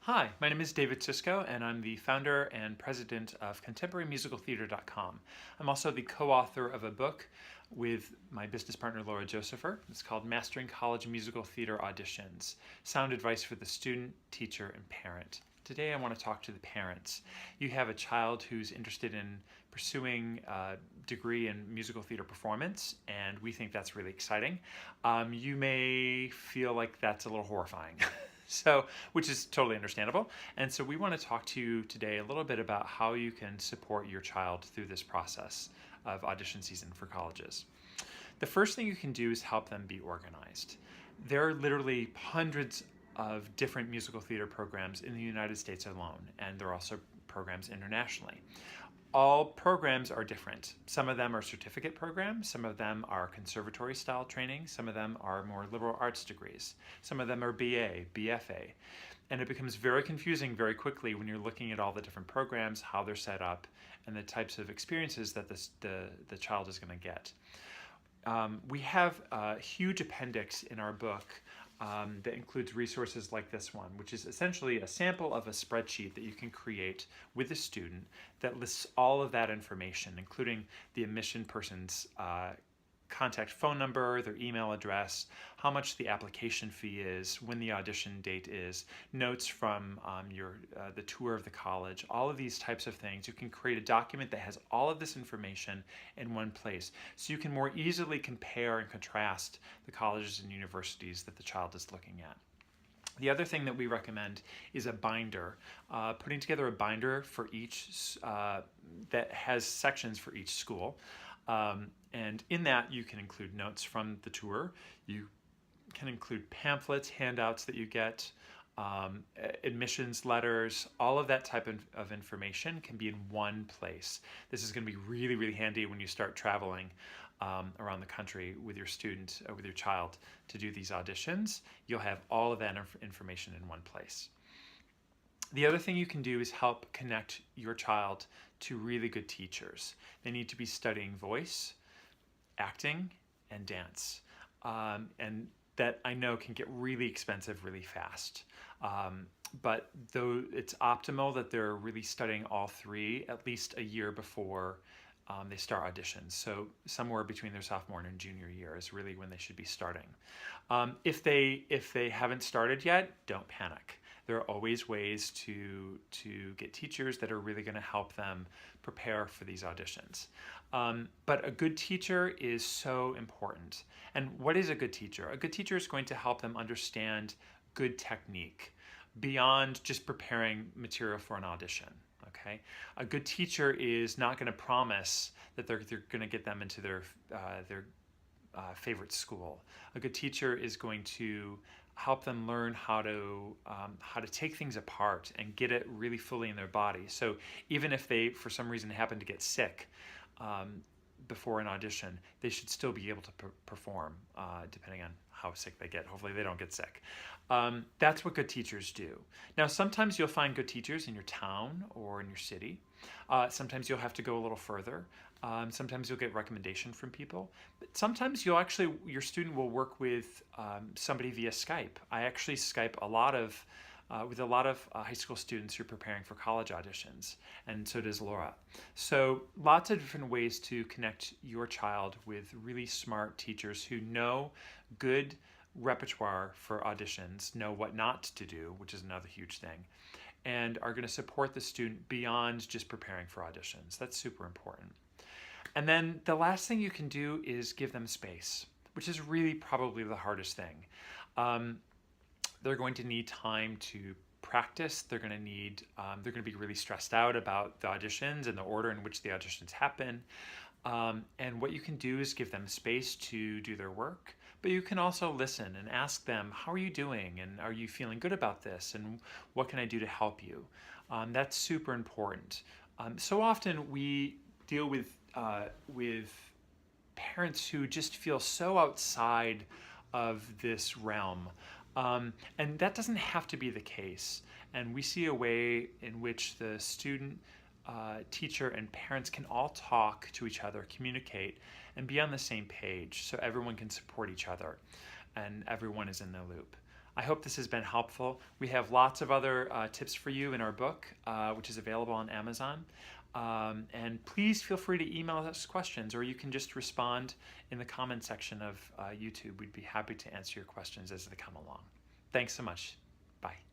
Hi, my name is David Sisco, and I'm the founder and president of contemporarymusicaltheatre.com. I'm also the co-author of a book with my business partner Laura Josepher. It's called Mastering College Musical Theater Auditions, Sound Advice for the Student, Teacher, and Parent. Today I want to talk to the parents. You have a child who's interested in pursuing a degree in musical theater performance, and we think that's really exciting. You may feel like that's a little horrifying. Which is totally understandable. And so we want to talk to you today a little bit about how you can support your child through this process of audition season for colleges. The first thing you can do is help them be organized. There are literally hundreds of different musical theater programs in the United States alone, and there are also programs internationally. All programs are different. Some of them are certificate programs, some of them are conservatory style training, some of them are more liberal arts degrees, some of them are BA, BFA. And it becomes very confusing very quickly when you're looking at all the different programs, how they're set up, and the types of experiences that the child is going to get. We have a huge appendix in our book that includes resources like this one, which is essentially a sample of a spreadsheet that you can create with a student that lists all of that information, including the admission person's contact phone number, their email address, how much the application fee is, when the audition date is, notes from the tour of the college, all of these types of things. You can create a document that has all of this information in one place, so you can more easily compare and contrast the colleges and universities that the child is looking at. The other thing that we recommend is a binder, putting together a binder for each that has sections for each school. And in that you can include notes from the tour, you can include pamphlets, handouts that you get, admissions letters, all of that type of information can be in one place. This is going to be really, really handy when you start traveling around the country with your student or with your child to do these auditions. You'll have all of that information in one place. The other thing you can do is help connect your child to really good teachers. They need to be studying voice, acting, and dance. And that I know can get really expensive really fast. But though it's optimal that they're really studying all three at least a year before they start auditions. So somewhere between their sophomore and junior year is really when they should be starting. If they haven't started yet, don't panic. There are always ways to get teachers that are really going to help them prepare for these auditions. But a good teacher is so important. And what is a good teacher? A good teacher is going to help them understand good technique beyond just preparing material for an audition. Okay, a good teacher is not going to promise that they're going to get them into their favorite school. A good teacher is going to help them learn how to take things apart and get it really fully in their body. So even if they, for some reason, happen to get sick before an audition, they should still be able to perform, depending on how sick they get. Hopefully they don't get sick. That's what good teachers do. Now, sometimes you'll find good teachers in your town or in your city. Sometimes you'll have to go a little further. Sometimes you'll get recommendation from people. But sometimes your student will work with somebody via Skype. I actually Skype with a lot of high school students who are preparing for college auditions, and so does Laura. So lots of different ways to connect your child with really smart teachers who know good repertoire for auditions, know what not to do, which is another huge thing, and are going to support the student beyond just preparing for auditions. That's super important. And then the last thing you can do is give them space, which is really probably the hardest thing. They're going to need time to practice. They're going to be really stressed out about the auditions and the order in which the auditions happen. And what you can do is give them space to do their work, but you can also listen and ask them, how are you doing? And are you feeling good about this? And what can I do to help you? That's super important. So often we deal with parents who just feel so outside of this realm. And that doesn't have to be the case. And we see a way in which the student, teacher, and parents can all talk to each other, communicate, and be on the same page so everyone can support each other and everyone is in the loop. I hope this has been helpful. We have lots of other tips for you in our book, which is available on Amazon. And please feel free to email us questions, or you can just respond in the comment section of YouTube. We'd be happy to answer your questions as they come along. Thanks so much. Bye.